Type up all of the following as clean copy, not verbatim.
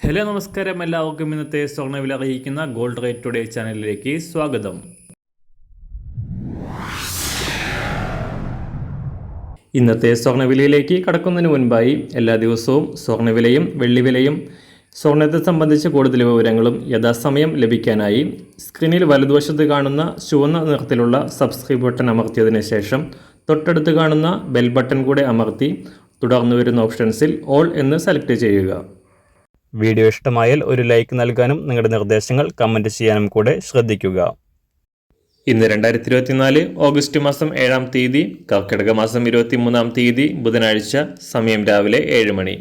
Hello നമസ്കാരം, എല്ലാവർക്കും ഇന്നത്തെ സ്വർണ്ണവില അറിയിക്കുന്ന ഗോൾഡ് റേറ്റ് ടുഡേ ചാനലിലേക്ക് സ്വാഗതം. ഇന്നത്തെ സ്വർണ്ണവിലയിലേക്ക് കടക്കുന്നതിന് മുൻപായി എല്ലാ ദിവസവും സ്വർണ്ണവിലയും വെള്ളിവിലയും സ്വർണ്ണത്തെ സംബന്ധിച്ച കൂടുതൽ വിവരങ്ങളും യഥാസമയം ലഭിക്കാനായി സ്ക്രീനിൽ വലതുവശത്ത് കാണുന്ന ചുവന്ന നിറത്തിലുള്ള സബ്സ്ക്രൈബ് ബട്ടൺ അമർത്തിയതിനു ശേഷം തൊട്ടടുത്ത് കാണുന്ന ബെൽ ബട്ടൺ കൂടെ അമർത്തി തുടർന്ന് വരുന്ന ഓപ്ഷൻസിൽ ഓൾ എന്ന് സെലക്ട് ചെയ്യുക. വീഡിയോ ഇഷ്ടമായാൽ ഒരു ലൈക്ക് നൽകാനും നിങ്ങളുടെ നിർദ്ദേശങ്ങൾ കമൻറ്റ് ചെയ്യാനും കൂടെ ശ്രദ്ധിക്കുക. ഇന്ന് 2024 ഓഗസ്റ്റ് മാസം 7-ാം തീയതി, കർക്കിടക മാസം 23-ാം തീയതി ബുധനാഴ്ച, സമയം രാവിലെ 7 മണി.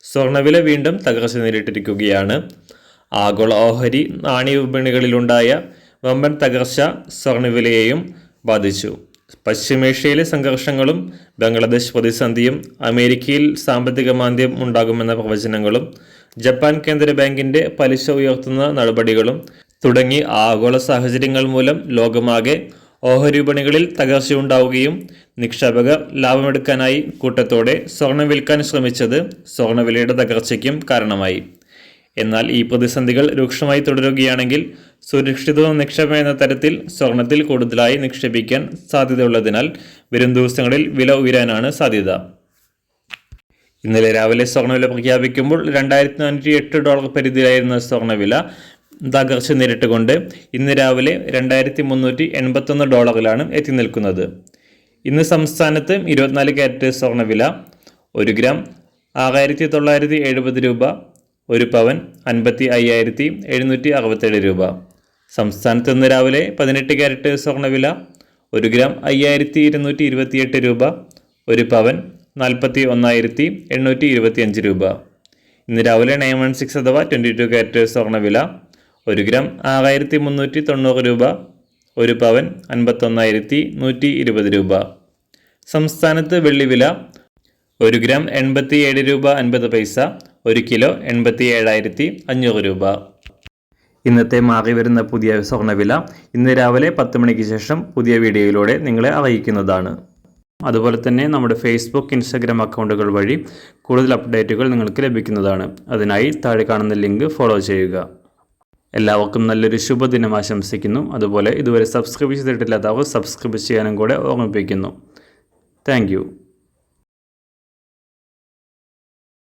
സ്വർണ്ണവില വീണ്ടും തകർച്ച നേരിട്ടിരിക്കുകയാണ്. ആഗോള ഓഹരി നാണയ വിപണികളിലുണ്ടായ വമ്പൻ തകർച്ച സ്വർണ്ണവിലയെയും ബാധിച്ചു. പശ്ചിമേഷ്യയിലെ സംഘർഷങ്ങളും ബംഗ്ലാദേശ് പ്രതിസന്ധിയും അമേരിക്കയിൽ സാമ്പത്തിക മാന്ദ്യം ഉണ്ടാകുമെന്ന പ്രവചനങ്ങളും ജപ്പാൻ കേന്ദ്ര ബാങ്കിൻ്റെ പലിശ ഉയർത്തുന്ന നടപടികളും തുടങ്ങി ആഗോള സാഹചര്യങ്ങൾ മൂലം ലോകമാകെ ഓഹരി വിപണികളിൽ തകർച്ചയുണ്ടാവുകയും നിക്ഷേപകർ ലാഭമെടുക്കാനായി കൂട്ടത്തോടെ സ്വർണം വിൽക്കാൻ ശ്രമിച്ചത് സ്വർണ്ണവിലയുടെ തകർച്ചയ്ക്കും കാരണമായി. എന്നാൽ ഈ പ്രതിസന്ധികൾ രൂക്ഷമായി തുടരുകയാണെങ്കിൽ സുരക്ഷിത നിക്ഷേപം എന്ന തരത്തിൽ സ്വർണത്തിൽ കൂടുതലായി നിക്ഷേപിക്കാൻ സാധ്യതയുള്ളതിനാൽ വരും ദിവസങ്ങളിൽ വില ഉയരാനാണ് സാധ്യത. ഇന്നലെ രാവിലെ സ്വർണ്ണവില പ്രഖ്യാപിക്കുമ്പോൾ $2,408 പരിധിയിലായിരുന്ന സ്വർണ്ണവില തകർച്ച നേരിട്ടുകൊണ്ട് ഇന്ന് രാവിലെ $2,381 എത്തി നിൽക്കുന്നത്. ഇന്ന് സംസ്ഥാനത്ത് 24 കാരറ്റ് സ്വർണ്ണവില 1 ഗ്രാം 6,970 രൂപ, 1 പവൻ 55,767 രൂപ. സംസ്ഥാനത്ത് ഇന്ന് രാവിലെ 18 കാരറ്റ് സ്വർണ്ണവില 1 ഗ്രാം 5,228 രൂപ, 1 പവൻ 41,825 രൂപ. ഇന്ന് രാവിലെ 916 അഥവാ 22 കാരറ്റ് സ്വർണ്ണവില 1 ഗ്രാം 6,390 രൂപ, 1 പവൻ 51,120 രൂപ. സംസ്ഥാനത്ത് വെള്ളിവില 1 ഗ്രാം 87 രൂപ 50 പൈസ, 1 കിലോ 87,500 രൂപ. ഇന്നത്തെ മാറി വരുന്ന പുതിയ സ്വർണ്ണവില ഇന്ന് രാവിലെ 10 മണിക്ക് ശേഷം പുതിയ വീഡിയോയിലൂടെ നിങ്ങളെ അറിയിക്കുന്നതാണ്. അതുപോലെ തന്നെ നമ്മുടെ ഫേസ്ബുക്ക്, ഇൻസ്റ്റാഗ്രാം അക്കൗണ്ടുകൾ വഴി കൂടുതൽ അപ്ഡേറ്റുകൾ നിങ്ങൾക്ക് ലഭിക്കുന്നതാണ്. അതിനായി താഴെ കാണുന്ന ലിങ്ക് ഫോളോ ചെയ്യുക. എല്ലാവർക്കും നല്ലൊരു ശുഭദിനം ആശംസിക്കുന്നു. അതുപോലെ ഇതുവരെ സബ്സ്ക്രൈബ് ചെയ്തിട്ടില്ലാത്തവർ സബ്സ്ക്രൈബ് ചെയ്യാനും കൂടെ ഓർമ്മിപ്പിക്കുന്നു. താങ്ക്